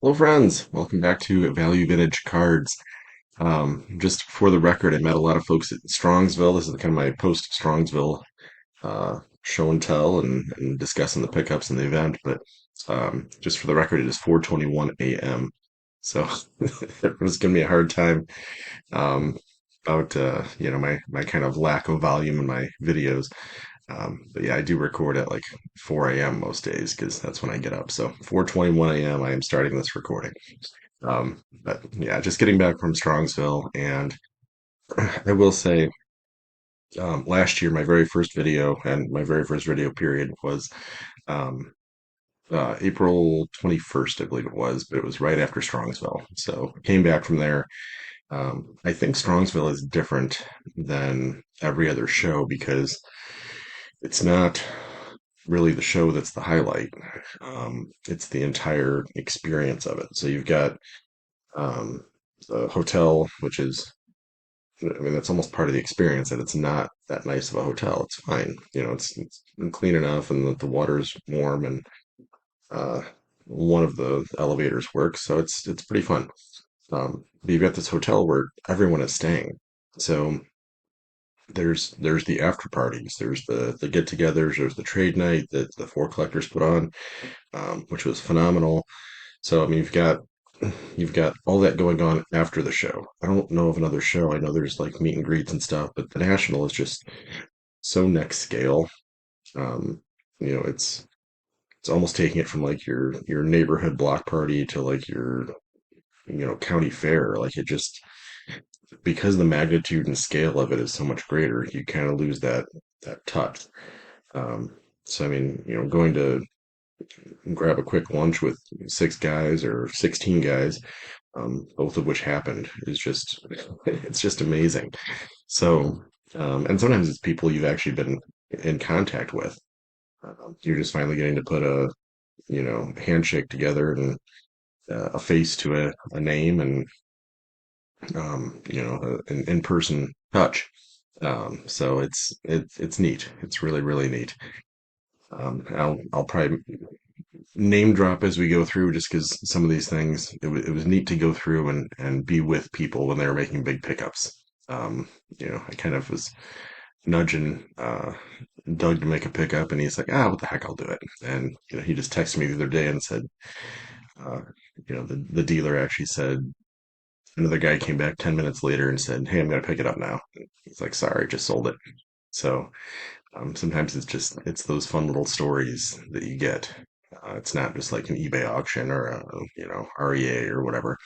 Hello, friends. Welcome back to Value Vintage Cards. Just for the record, I met a lot of folks at Strongsville. This is kind of my post-Strongsville show and tell and discussing the pickups and the event. But just for the record, it is 4:21 a.m. So everyone's giving me a hard time um, about my kind of lack of volume in my videos. But yeah, I do record at like 4 a.m. most days because that's when I get up. So 4:21 a.m. I am starting this recording. But yeah, just getting back from Strongsville, and I will say, last year my very first video and my very first video period was um, April 21st, I believe it was, but it was right after Strongsville. So I came back from there. I think Strongsville is different than every other show because it's not really the show that's the highlight. It's the entire experience of it. So you've got um, the hotel, which is, I mean, that's almost part of the experience that it's not that nice of a hotel. It's fine. It's clean enough and the water's warm and uh, one of the elevators works. So it's pretty fun. But you've got this hotel where everyone is staying. So there's the after parties, there's the get-togethers, there's the trade night that the four collectors put on, which was phenomenal. So I mean, you've got all that going on after the show. I don't know of another show. I know there's like meet and greets and stuff, but the National is just so next scale. Um, it's almost taking it from like your neighborhood block party to like your county fair. Like it just because the magnitude and scale of it is so much greater, you kind of lose that touch. So I mean, going to grab a quick lunch with 6 guys or 16 guys, both of which happened, is just it's just amazing. So, and sometimes it's people you've actually been in contact with. You're just finally getting to put a handshake together and a face to a name and an in-person touch. So it's neat. It's really neat. I'll probably name drop as we go through just because some of these things it was neat to go through and be with people when they were making big pickups. I kind of was nudging Doug to make a pickup, and he's like, what the heck, I'll do it. And he just texted me the other day and said, uh, the dealer actually said another guy came back 10 minutes later and said, "Hey, I'm gonna pick it up now." He's like, "Sorry, just sold it." So sometimes it's those fun little stories that you get. It's not just like an eBay auction or a REA or whatever.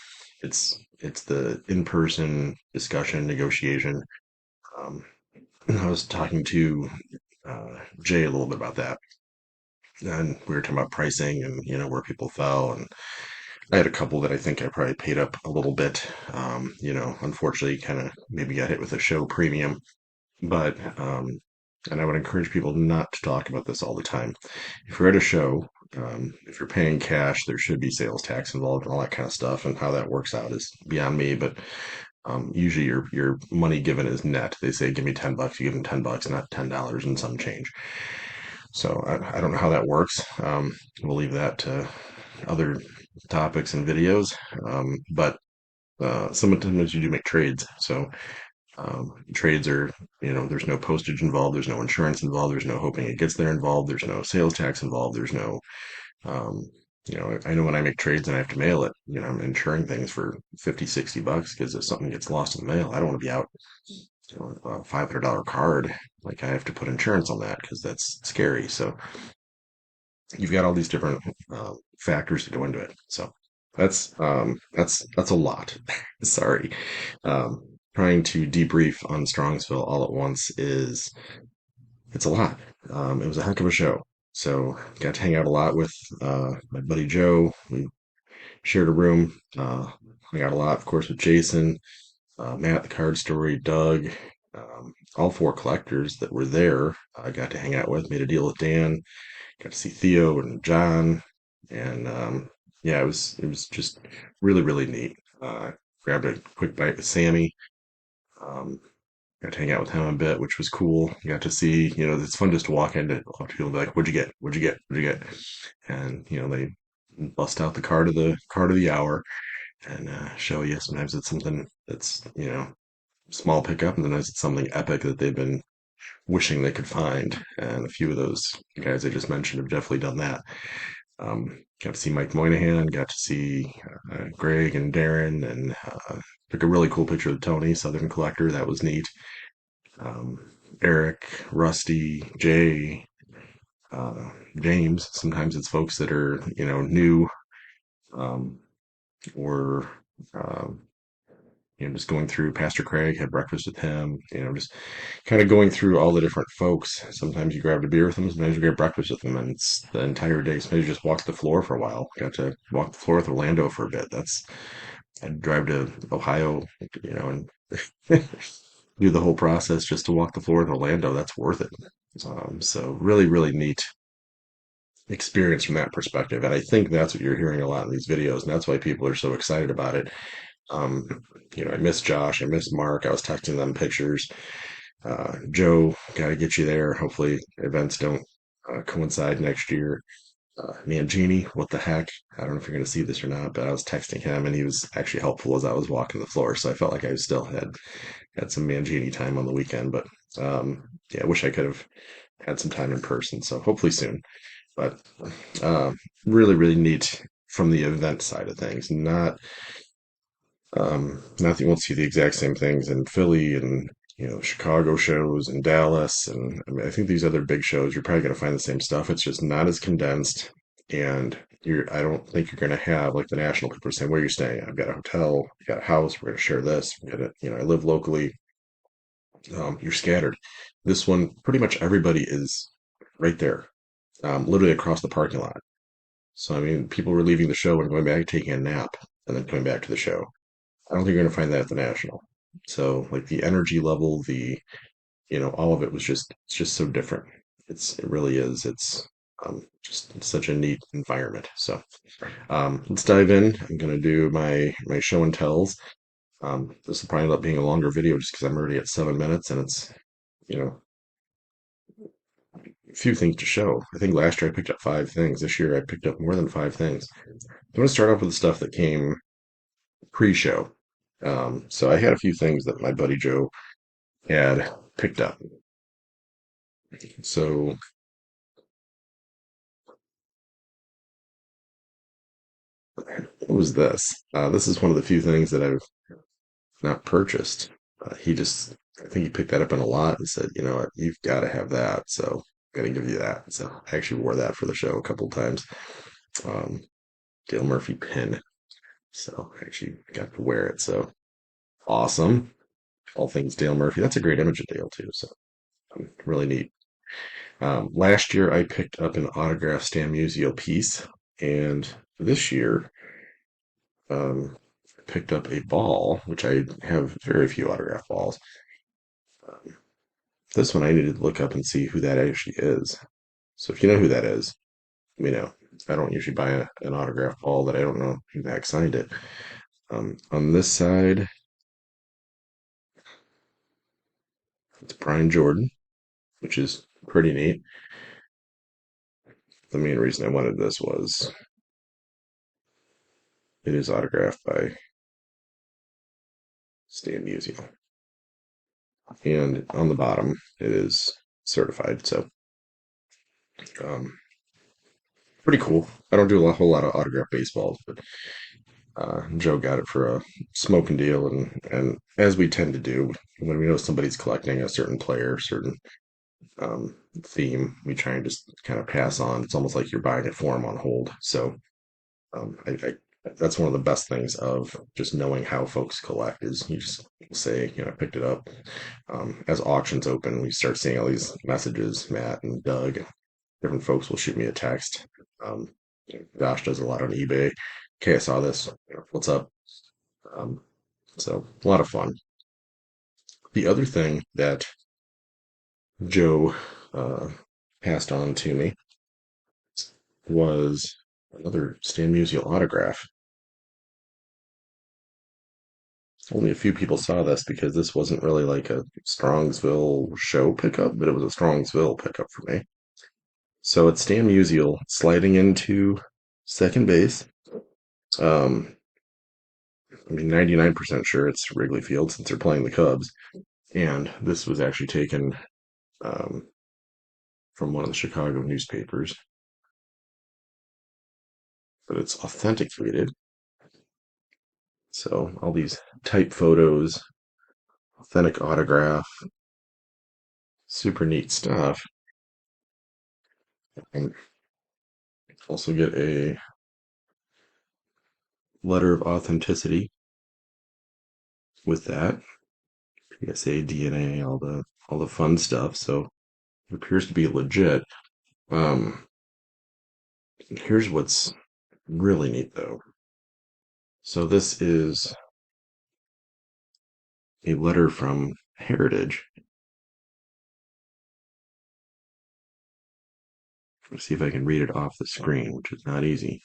It's the in-person discussion, negotiation. Um, I was talking to Jay a little bit about that, and we were talking about pricing and where people fell. And I had a couple that I think I probably paid up a little bit. Unfortunately, kind of maybe got hit with a show premium, but and I would encourage people not to talk about this all the time. If you're at a show, if you're paying cash, there should be sales tax involved and all that kind of stuff. And how that works out is beyond me. But usually, your money given is net. They say, "Give me $10." You give them $10, not $10 and some change. So I don't know how that works. We'll leave that to other topics and videos. But sometimes you do make trades. So trades are, there's no postage involved, there's no insurance involved, there's no hoping it gets there involved, there's no sales tax involved, there's no, um, I know when I make trades and I have to mail it, I'm insuring things for 50, $60 because if something gets lost in the mail, I don't want to be out, a $500 card. Like I have to put insurance on that because that's scary. So you've got all these different factors to go into it. So that's a lot. Sorry. Trying to debrief on Strongsville all at once is it's a lot. It was a heck of a show. So got to hang out a lot with my buddy Joe. We shared a room. Hung out a lot, of course, with Jason, Matt, the card story, Doug, all four collectors that were there. I got to hang out with. Made a deal with Dan. Got to see Theo and John, and yeah, it was just really neat. Grabbed a quick bite with Sammy. Um, got to hang out with him a bit, which was cool. You got to see, it's fun just to walk into a lot of people and be like, "What'd you get? What'd you get? What'd you get?" And they bust out the card of the hour and show you. Sometimes it's something that's small pickup, and sometimes it's something epic that they've been wishing they could find. And a few of those guys I just mentioned have definitely done that. Got to see Mike Moynihan, got to see Greg and Darren, and took a really cool picture of Tony, Southern Collector. That was neat. Eric, Rusty, Jay, uh, James. Sometimes it's folks that are new, um, or um, just going through. Pastor Craig, had breakfast with him. Just kind of going through all the different folks. Sometimes you grabbed a beer with them, sometimes you grab breakfast with them, and it's the entire day. Sometimes you just walk the floor for a while. Got to walk the floor with Orlando for a bit. I'd drive to Ohio, and do the whole process just to walk the floor with Orlando. That's worth it. So really, really neat experience from that perspective. And I think that's what you're hearing a lot in these videos, and that's why people are so excited about it. Um, I miss Josh, I miss Mark. I was texting them pictures. Joe, got to get you there. Hopefully, events don't coincide next year. Mangini, what the heck? I don't know if you're going to see this or not, but I was texting him, and he was actually helpful as I was walking the floor. So I felt like I still had some Mangini time on the weekend. But yeah, I wish I could have had some time in person. So hopefully soon. But uh, really, really neat from the event side of things. Not that you won't see the exact same things in Philly and Chicago shows and Dallas, and I mean I think these other big shows you're probably going to find the same stuff. It's just not as condensed, and I don't think you're going to have like the national people saying where you're staying. I've got a hotel, I got a house, we're going to share this. We got I live locally. You're scattered. This one, pretty much everybody is right there, literally across the parking lot. So I mean, people were leaving the show and going back, taking a nap, and then coming back to the show. I don't think you're going to find that at the National. So like the energy level, all of it was it's just so different. It really is. It's just such a neat environment. So let's dive in. I'm going to do my show and tells. This will probably end up being a longer video just because I'm already at 7 minutes, and it's you know a few things to show. I think last year I picked up 5 things. This year I picked up more than 5 things. I'm going to start off with the stuff that came pre-show. So I had a few things that my buddy Joe had picked up. So what was this? This is one of the few things that I've not purchased. I think he picked that up in a lot and said, you know what, you've got to have that. So I'm gonna give you that. So I actually wore that for the show a couple of times. Um, Dale Murphy pin. So I actually got to wear it. So awesome. All things Dale Murphy. That's a great image of Dale too. So really neat. Last year I picked up an autographed Stan Musial piece, and this year picked up a ball, which I have very few autograph balls. Um, this one I needed to look up and see who that actually is. So if you know who that is, let me know. I don't usually buy an autograph ball that I don't know who the heck signed it. On this side, it's Brian Jordan, which is pretty neat. The main reason I wanted this was it is autographed by Stan Musial. And on the bottom, it is certified. So um, pretty cool. I don't do a whole lot of autographed baseballs, but Joe got it for a smoking deal, and as we tend to do when we know somebody's collecting a certain player, certain theme, we try and just kind of pass on. It's almost like you're buying it for them on hold. So I that's one of the best things of just knowing how folks collect is you just say, I picked it up. As auctions open, we start seeing all these messages. Matt and Doug, different folks will shoot me a text. Um, Josh does a lot on eBay. Okay, I saw this. What's up? Um, so a lot of fun. The other thing that Joe uh, passed on to me was another Stan Musial autograph. Only a few people saw this because this wasn't really like a Strongsville show pickup, but it was a Strongsville pickup for me. So it's Stan Musial sliding into Second base. Um, I mean, 99% sure it's Wrigley Field since they're playing the Cubs. And this was actually taken um, from one of the Chicago newspapers, but it's authenticated. So all these type photos, authentic autograph, super neat stuff. And also get a letter of authenticity with that. PSA, DNA, all the fun stuff. So it appears to be legit. Um, Here's what's really neat though. So this is a letter from Heritage. Let's see if I can read it off the screen, which is not easy.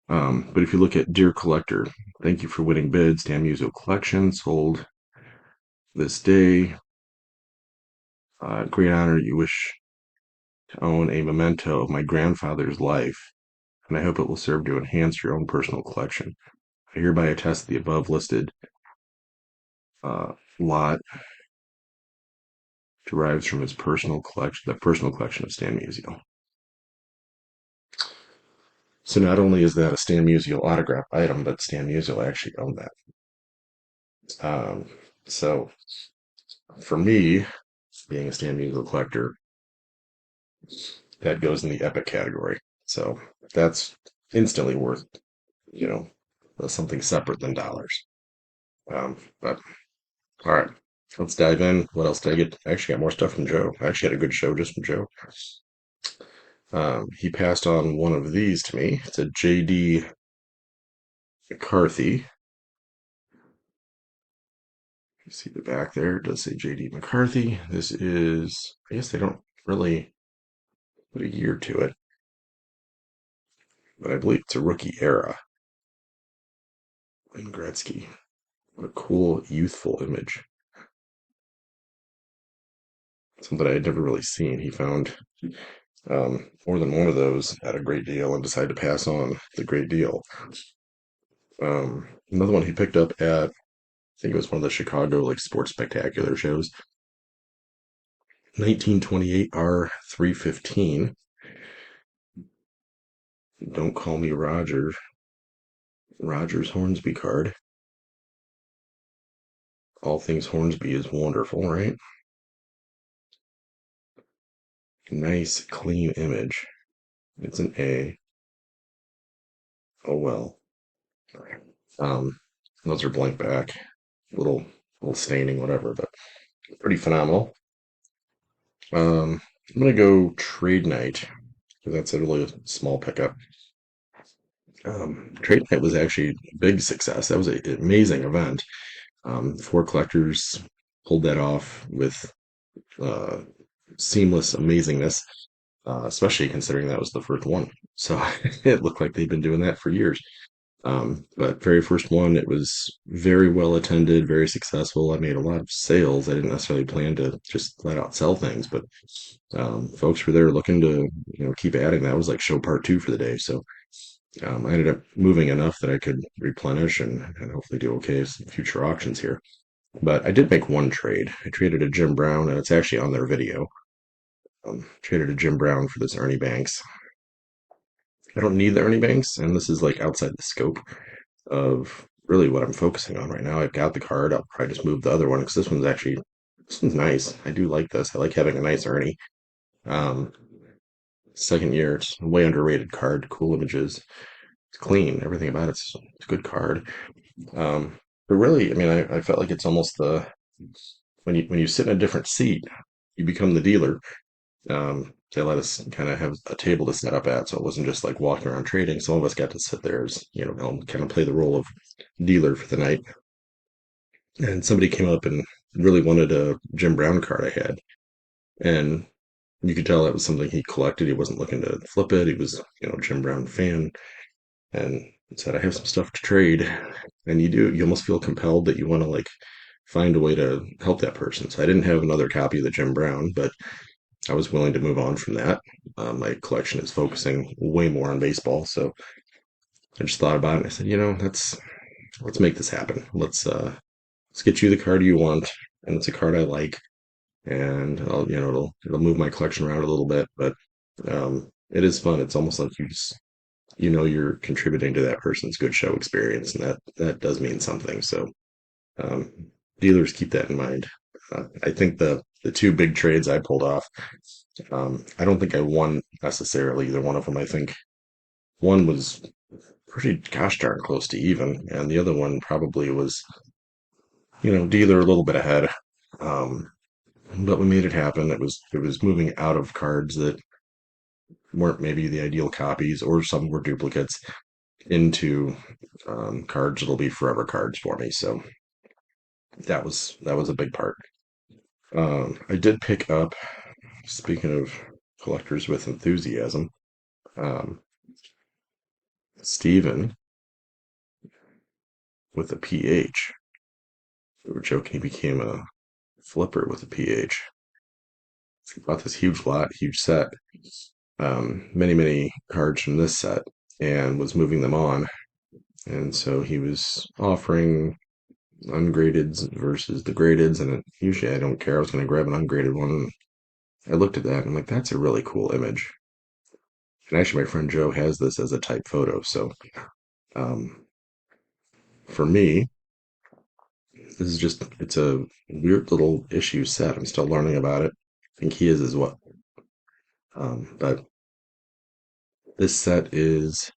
But if you look at Dear Collector, thank you for winning bids. Dan Musial collection sold this day. Great honor. You wish to own a memento of my grandfather's life, and I hope it will serve to enhance your own personal collection. I hereby attest the above listed lot derives from his personal collection, the personal collection of Stan Musial. So not only is that a Stan Musial autograph item, but Stan Musial actually owned that. So for me, being a Stan Musial collector, that goes in the epic category. So that's instantly worth, you know, something separate than dollars. But all right, let's dive in. What else did I get? I actually got more stuff from Joe. I actually had a good show just from Joe. He passed on one of these to me. It's a JD McCarthy. You see the back there, it does say JD McCarthy. This is, I guess they don't really put a year to it, but I believe it's a rookie era in Gretzky. What a cool, youthful image. Something I had never really seen. He found more than one of those at a great deal and decided to pass on the great deal. Another one he picked up at, I think it was one of the Chicago like sports spectacular shows. 1928 R315. Don't call me Roger. Rogers Hornsby card. All things Hornsby is wonderful, right? Nice, clean image. It's an A. Oh well. Um, those are blank back. Little little staining, whatever, but pretty phenomenal. I'm gonna go trade night because that's a really small pickup. Trade night was actually a big success. That was an amazing event. Four collectors pulled that off with uh, seamless amazingness, especially considering that was the first one. So it looked like they've been doing that for years. But very first one, it was very well attended, very successful. I made a lot of sales. I didn't necessarily plan to just flat out sell things, but folks were there looking to, keep adding. That was like show part two for the day. So I ended up moving enough that I could replenish and hopefully do okay in future auctions here. But I did make one trade. I traded a Jim Brown, and it's actually on their video. Traded a Jim Brown for this Ernie Banks. I don't need the Ernie Banks, and this is like outside the scope of really what I'm focusing on right now. I've got the card. I'll probably just move the other one because this one's nice. I do like this. I like having a nice Ernie. Um, Second year, it's a way underrated card. Cool images. It's clean. Everything about it's a good card. But really, I mean, I felt like it's almost when you sit in a different seat, you become the dealer. They let us kind of have a table to set up at, so it wasn't just like walking around trading. Some of us got to sit there as, kind of play the role of dealer for the night. And somebody came up and really wanted a Jim Brown card I had. And you could tell that was something he collected. He wasn't looking to flip it. He was, Jim Brown fan and said, I have some stuff to trade. And you almost feel compelled that you want to like find a way to help that person. So I didn't have another copy of the Jim Brown, but I was willing to move on from that. My collection is focusing way more on baseball, so I just thought about it and I said, let's make this happen. Let's get you the card you want, and it's a card I like, and it'll move my collection around a little bit, but it is fun. It's almost like you're contributing to that person's good show experience, and that does mean something. So um, dealers keep that in mind. I think the two big trades I pulled off. I don't think I won necessarily either one of them. I think one was pretty gosh darn close to even, and the other one probably was, dealer a little bit ahead. Um, but we made it happen. It was moving out of cards that weren't maybe the ideal copies, or some were duplicates, into cards that'll be forever cards for me. So that was a big part. I did pick up. Speaking of collectors with enthusiasm, um, Steven with a PH. We were joking he became a flipper with a PH. He bought this huge set, many, many cards from this set, and was moving them on. And so he was offering ungradeds versus the gradeds, and usually I don't care. I was going to grab an ungraded one. And I looked at that and I'm like, that's a really cool image. And actually, my friend Joe has this as a type photo. So um, for me, it's a weird little issue set. I'm still learning about it. I think he is as well. But this set is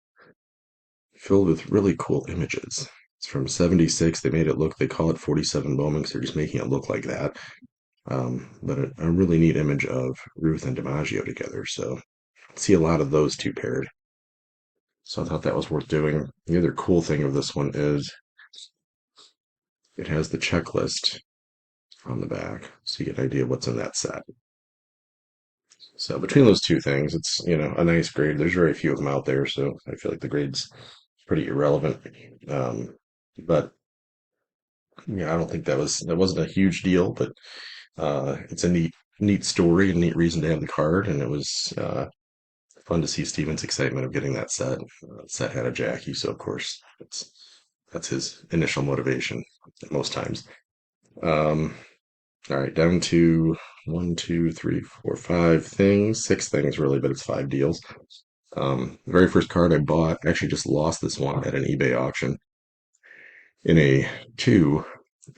filled with really cool images. It's from '76. They made it look, they call it 47 Bowman because they're just making it look like that. But a really neat image of Ruth and DiMaggio together. So see a lot of those two paired. So I thought that was worth doing. The other cool thing of this one is it has the checklist on the back, so you get an idea of what's in that set. So between those two things, it's a nice grade. There's very few of them out there, so I feel like the grade's pretty irrelevant. Um, but yeah, I don't think that wasn't a huge deal, but it's a neat story and neat reason to have the card, and it was fun to see Steven's excitement of getting that set. Set had a Jackie, so of course that's his initial motivation most times. Um, all right, down to one, two, three, four, five things, six things really, but it's five deals. The very first card I bought, I actually just lost this one at an eBay auction in a two.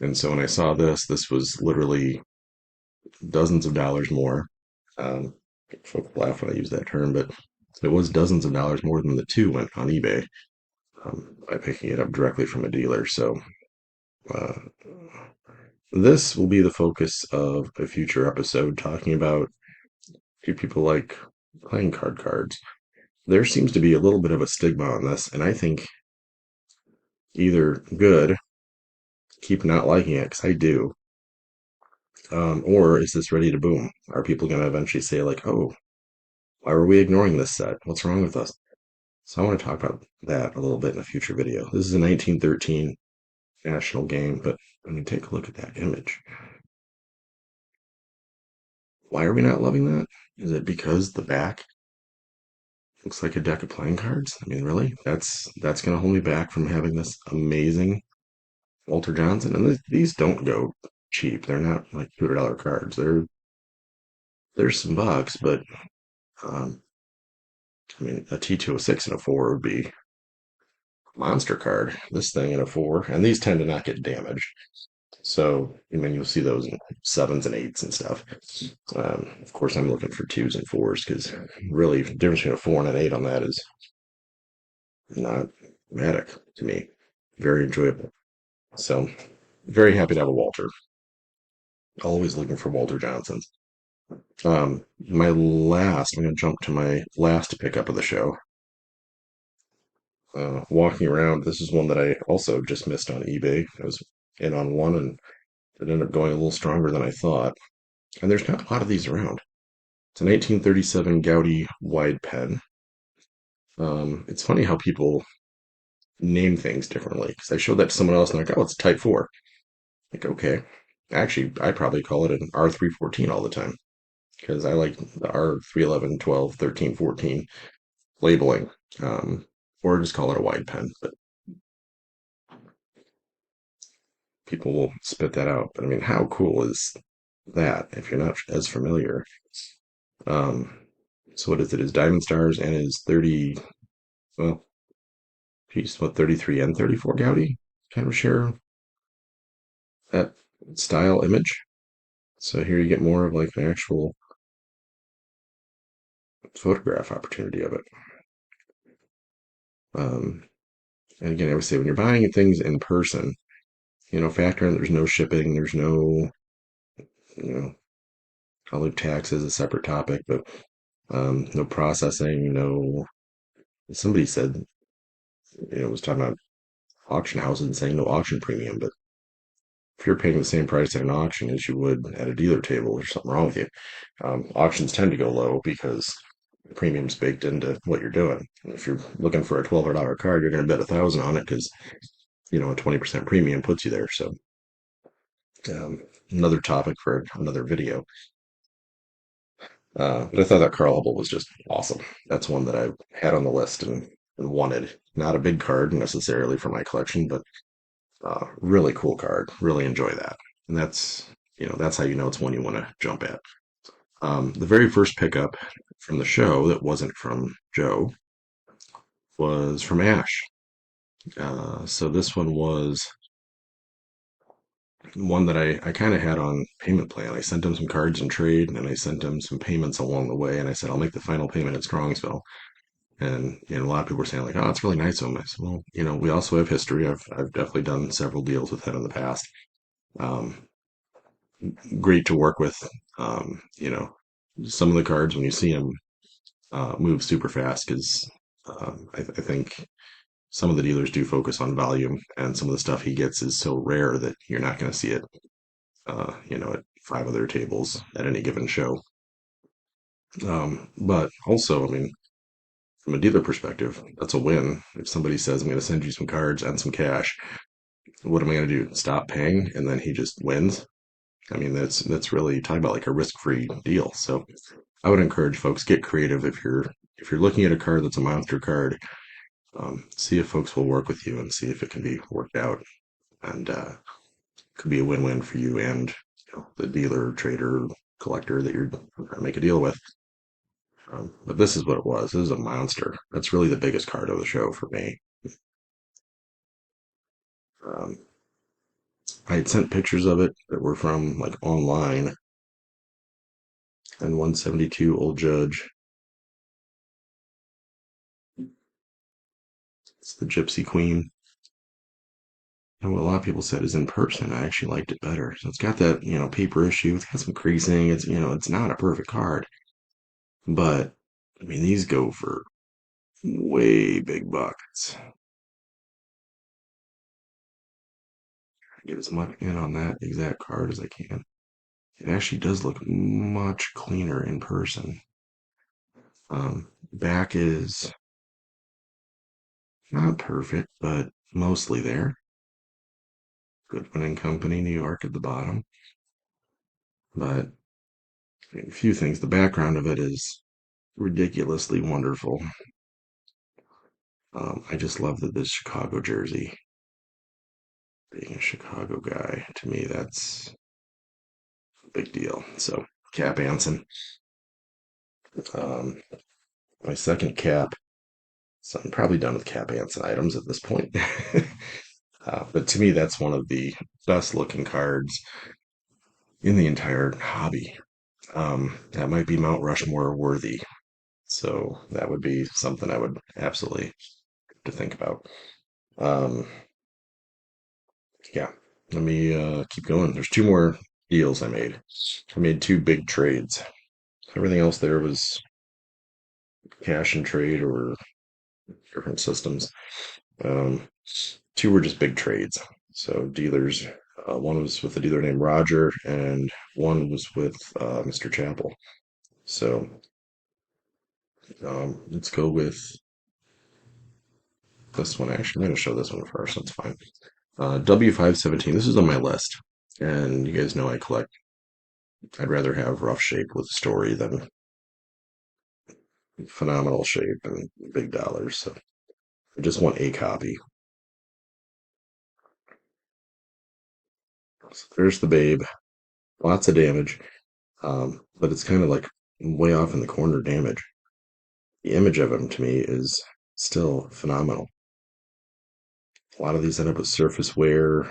And so when I saw this was literally dozens of dollars more. Um, Folk laugh when I use that term, but it was dozens of dollars more than the two went on eBay by picking it up directly from a dealer. So uh, this will be the focus of a future episode talking about do people like playing cards. There seems to be a little bit of a stigma on this, and I think either good, keep not liking it because I do, or is this ready to boom? Are people going to eventually say like, "Oh, why were we ignoring this set? What's wrong with us?" So I want to talk about that a little bit in a future video. This is a 1913 national game, but I mean, take a look at that image. Why are we not loving that? Is it because the back looks like a deck of playing cards? I mean, really? That's going to hold me back from having this amazing Walter Johnson. And these don't go cheap. They're not like $200 cards. There's some bucks, but um, I mean, a T206 and a four would be a monster card. This thing in a four, and these tend to not get damaged. So, I mean, you'll see those in sevens and eights and stuff. Of course, I'm looking for twos and fours because really, the difference between a four and an eight on that is not dramatic to me. Very enjoyable. So, very happy to have a Walter. Always looking for Walter Johnsons. I'm going to jump to my last pickup of the show. Walking around, this is one that I also just missed on eBay. I was in on one and it ended up going a little stronger than I thought. And there's not a lot of these around. It's a 1937 Gaudi wide pen. It's funny how people name things differently because I showed that to someone else and they're like, oh, it's a Type 4. Like, okay. Actually, I probably call it an R314 all the time. because I like the R3, 11, 12, 13, 14 labeling, um, or just call it a wide pen. But people will spit that out. But I mean, how cool is that if you're not as familiar? Um, so what is it? His Diamond Stars and his 30, well, geez, what, 33 and 34 Gaudi kind of share that style image. So here you get more of like an actual photograph opportunity of it. Um, and again, I would say when you're buying things in person, factor in there's no shipping, there's no, you know, I'll leave tax as a separate topic, but no processing, no. Somebody said, was talking about auction houses and saying no auction premium, but if you're paying the same price at an auction as you would at a dealer table, there's something wrong with you. Auctions tend to go low because the premium's baked into what you're doing. If you're looking for a $1,200 card, you're going to bet 1,000 on it because a 20% premium puts you there. So um, another topic for another video. But I thought that Carl Hubble was just awesome. That's one that I had on the list and wanted. Not a big card necessarily for my collection, but really cool card. Really enjoy that. And that's how you know it's one you want to jump at. The very first pickup from the show that wasn't from Joe was from Ash. So this one was one that I kind of had on payment plan. I sent him some cards and trade, and I sent him some payments along the way. And I said, I'll make the final payment at Strongsville. And a lot of people were saying like, "Oh, it's really nice of him." I said, "Well, we also have history. I've definitely done several deals with him in the past. Um, Great to work with. Some of the cards when you see them move super fast because I think some of the dealers do focus on volume, and some of the stuff he gets is so rare that you're not going to see it, at five other tables at any given show. But also, I mean, from a dealer perspective, that's a win. If somebody says, "I'm going to send you some cards and some cash," what am I going to do? Stop paying, and then he just wins? I mean, that's really talking about like a risk-free deal. So I would encourage folks get creative if you're looking at a card that's a monster card. See if folks will work with you and see if it can be worked out, and could be a win-win for you and the dealer, trader, collector that you're trying to make a deal with. But this is what it was. This is a monster. That's really the biggest card of the show for me. Um, I had sent pictures of it that were from like online, and 172 Old Judge. It's the Gypsy Queen. And what a lot of people said is in person, I actually liked it better. So it's got that, paper issue. It's got some creasing. It's not a perfect card. But, I mean, these go for way big bucks. Get as much in on that exact card as I can. It actually does look much cleaner in person. Back is not perfect, but mostly there. Goodwin and Company, New York at the bottom. But a few things. The background of it is ridiculously wonderful. I just love that this Chicago jersey. Being a Chicago guy, to me, that's a big deal. So, Cap Anson. Um, my second cap. So I'm probably done with Cap Anson items at this point. But to me, that's one of the best looking cards in the entire hobby. That might be Mount Rushmore worthy. So that would be something I would absolutely have to think about. Um, yeah, let me keep going. There's two more deals I made. I made two big trades. Everything else there was cash and trade or different systems. Um, Two were just big trades. So dealers, one was with a dealer named Roger, and one was with Mr. Chappell. So let's go with this one. Actually, I'm going to show this one first. That's fine. W517. This is on my list, and you guys know I collect I'd rather have rough shape with story than phenomenal shape and big dollars. So I just want a copy. So there's the Babe. Lots of damage, but it's kind of like way off in the corner damage. The image of him to me is still phenomenal. A lot of these end up with surface wear.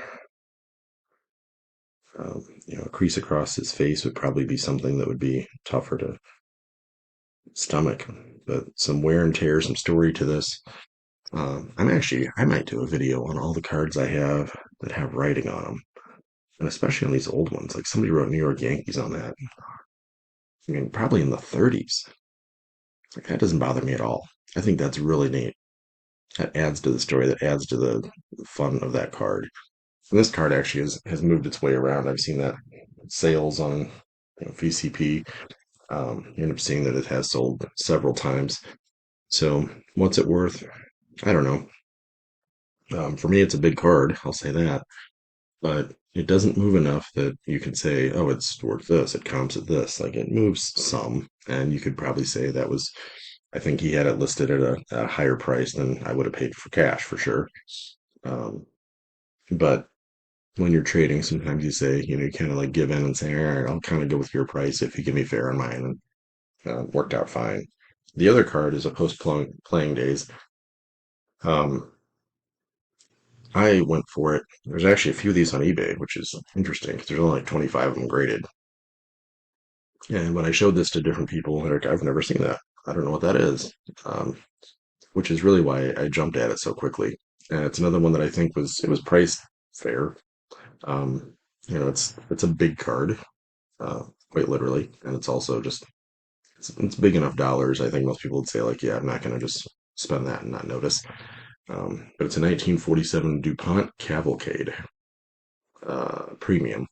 A crease across his face would probably be something that would be tougher to stomach, but some wear and tear, some story to this. I might do a video on all the cards I have that have writing on them, and especially on these old ones. Like somebody wrote New York Yankees on that. I mean, probably in the 30s. Like, that doesn't bother me at all. I think that's really neat. That adds to the story. That adds to the fun of that card. And this card actually has moved its way around. I've seen that sales on VCP. You end up seeing that it has sold several times. So what's it worth? I don't know. For me, it's a big card. I'll say that, but it doesn't move enough that you can say, "Oh, it's worth this. It comps at this." Like it moves some, and you could probably say that was. I think he had it listed at a higher price than I would have paid for cash for sure. Um, but when you're trading, sometimes you say, you kind of like give in and say, "All right, I'll kind of go with your price if you give me fair on mine," and worked out fine. The other card is a post playing days. Um, I went for it. There's actually a few of these on eBay, which is interesting because there's only like 25 of them graded. And when I showed this to different people, they're like, I've never seen that. I don't know what that is, um, which is really why I jumped at it so quickly. And it's another one that I think was priced fair. Um, it's a big card, quite literally, and it's also just it's big enough dollars. I think most people would say like, yeah, I'm not going to just spend that and not notice. But it's a 1947 DuPont Cavalcade premium.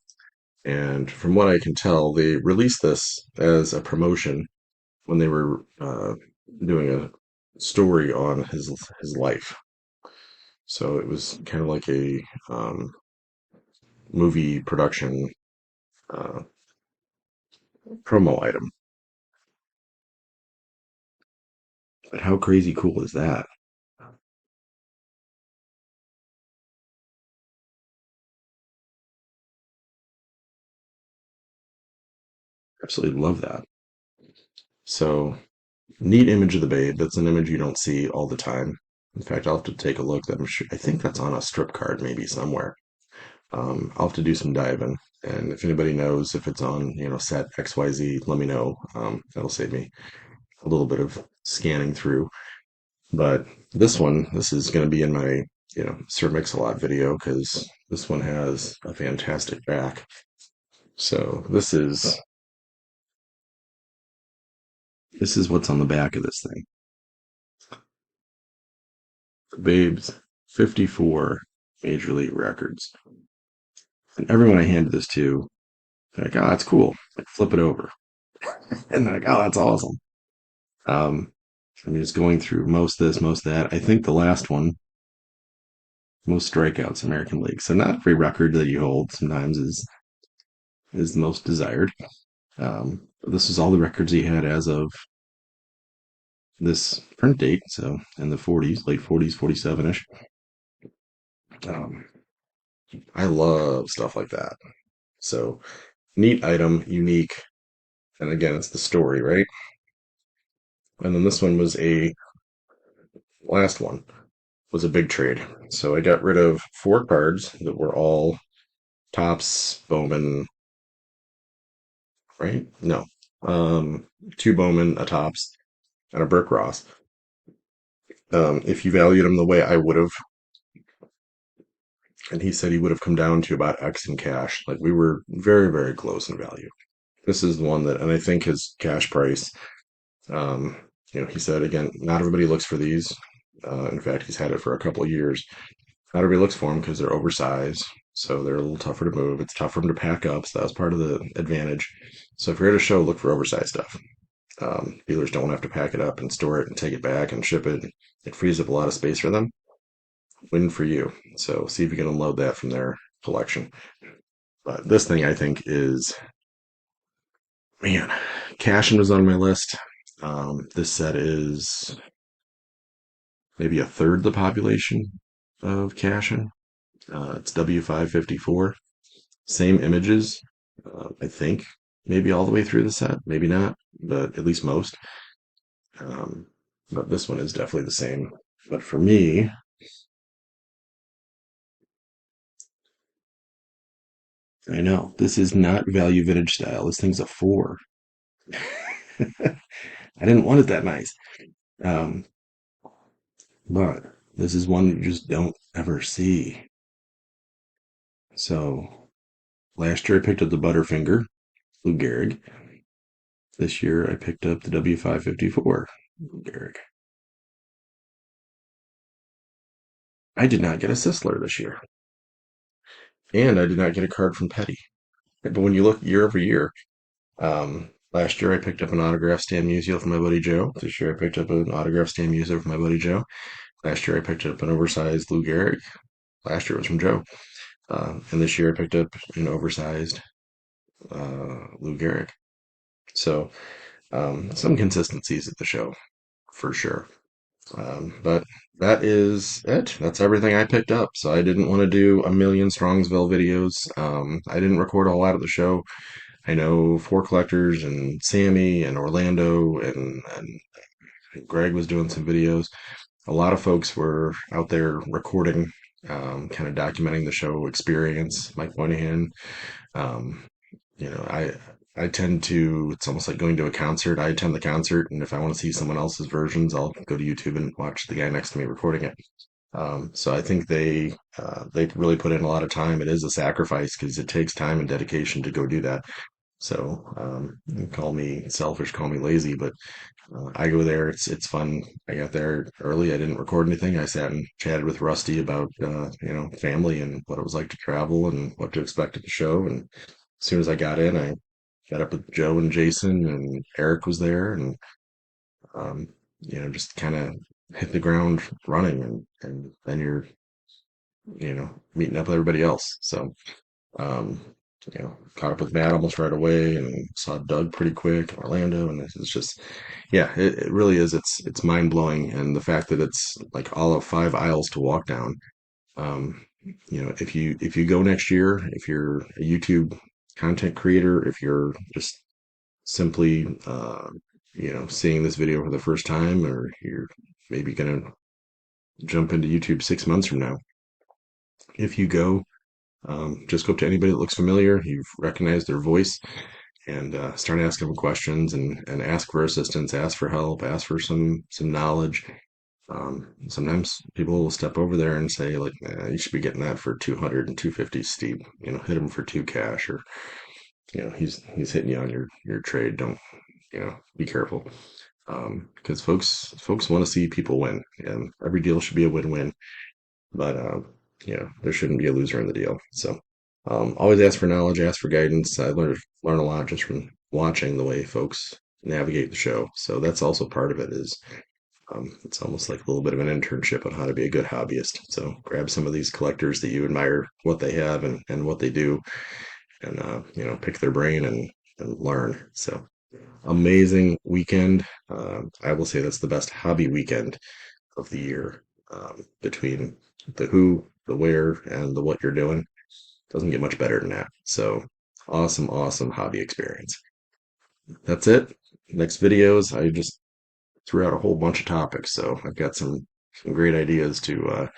And from what I can tell, they released this as a promotion when they were doing a story on his life. So it was kind of like a movie production uh, promo item. But how crazy cool is that? Absolutely love that. So neat image of the babe. That's an image you don't see all the time. In fact, I'll have to take a look. I think that's on a strip card maybe somewhere. I'll have to do some diving. And if anybody knows if it's on, set XYZ, let me know. That'll save me a little bit of scanning through. But this is going to be in my, Sir Mix-a-Lot video because this one has a fantastic back. So this is what's on the back of this thing. Babes 54 Major League Records. And everyone I handed this to, they're like, oh, that's cool. Like, flip it over. And they're like, oh, that's awesome. Um, I'm just going through most this, most that. I think the last one, most strikeouts American League. So not every record that you hold sometimes is the most desired. This is all the records he had as of this print date, so in the 40s, late 40s, 47-ish. Um, I love stuff like that. So neat item, unique, and again, it's the story, right? And then this one was a last one was a big trade. So I got rid of four cards that were all tops Bowman, right? No, two Bowman, a tops, and a Burke Ross. If you valued him the way I would have, and he said he would have come down to about X in cash. Like we were very, very close in value. This is the one that, and I think his cash price, um, he said again, not everybody looks for these. In fact, he's had it for a couple of years. Not everybody looks for them because they're oversized, so they're a little tougher to move. It's tough for them to pack up, so that was part of the advantage. So if you're at a show, look for oversized stuff. Dealers don't have to pack it up and store it and take it back and ship it. It frees up a lot of space for them. Win for you. So see if you can unload that from their collection. But this thing I think is Man, Cashin was on my list. This set is maybe a third the population of Cashin. It's W554. Same images, I think. Maybe all the way through the set, maybe not, but at least most. Um, but this one is definitely the same. But for me, I know this is not value vintage style. This thing's a four. I didn't want it that nice. Um, but this is one you just don't ever see. So last year I picked up the Butterfinger Lou Gehrig. This year I picked up the W554 Lou Gehrig. I did not get a Sisler this year, and I did not get a card from Petty. But when you look year over year, last year I picked up an autograph Stan Musial from my buddy Joe. This year I picked up an autograph Stan Musial from my buddy Joe. Last year I picked up an oversized Lou Gehrig. Last year it was from Joe. And this year I picked up an oversized Lou Gehrig. So some consistencies at the show for sure. But that is it. That's everything I picked up. So I didn't want to do a million Strongsville videos. I didn't record a lot of the show. I know Four Collectors and Sammy and Orlando and Greg was doing some videos. A lot of folks were out there recording, kind of documenting the show experience. Mike Moynihan, um, you know, I tend to. It's almost like going to a concert. I attend the concert, and if I want to see someone else's versions, I'll go to YouTube and watch the guy next to me recording it. So I think they really put in a lot of time. It is a sacrifice because it takes time and dedication to go do that. So call me selfish, call me lazy, but I go there. It's fun. I got there early. I didn't record anything. I sat and chatted with Rusty about family and what it was like to travel and what to expect at the show. And as soon as I got in, I got up with Joe and Jason, and Eric was there, and um, just kind of hit the ground running, and then you're meeting up with everybody else. So um, caught up with Matt almost right away, and saw Doug pretty quick, and Orlando, and it's just, yeah, it really is. It's mind blowing, and the fact that it's like all of 5 aisles to walk down. Um, if you go next year, if you're a YouTube content creator, if you're just simply seeing this video for the first time, or you're maybe gonna jump into YouTube 6 months from now, if you go, just go up to anybody that looks familiar, you've recognized their voice, and start asking them questions, and ask for assistance, ask for help, ask for some knowledge. Sometimes people will step over there and say, like, you should be getting that for 200 and 250 steep. Hit him for 2 cash, or he's hitting you on your trade. Don't be careful, because folks want to see people win, and every deal should be a win-win. But there shouldn't be a loser in the deal. So always ask for knowledge, ask for guidance. I learn a lot just from watching the way folks navigate the show. So that's also part of it. Is it's almost like a little bit of an internship on how to be a good hobbyist. So grab some of these collectors that you admire, what they have and what they do, and pick their brain and learn. So amazing weekend. I will say that's the best hobby weekend of the year, between the who, the where, and the what you're doing. Doesn't get much better than that. So awesome, awesome hobby experience. That's it. Next videos, I just threw out a whole bunch of topics, so I've got some great ideas to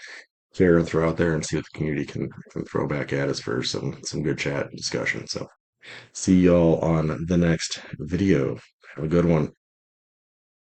share and throw out there, and see what the community can throw back at us for some good chat and discussion. So see y'all on the next video. Have a good one.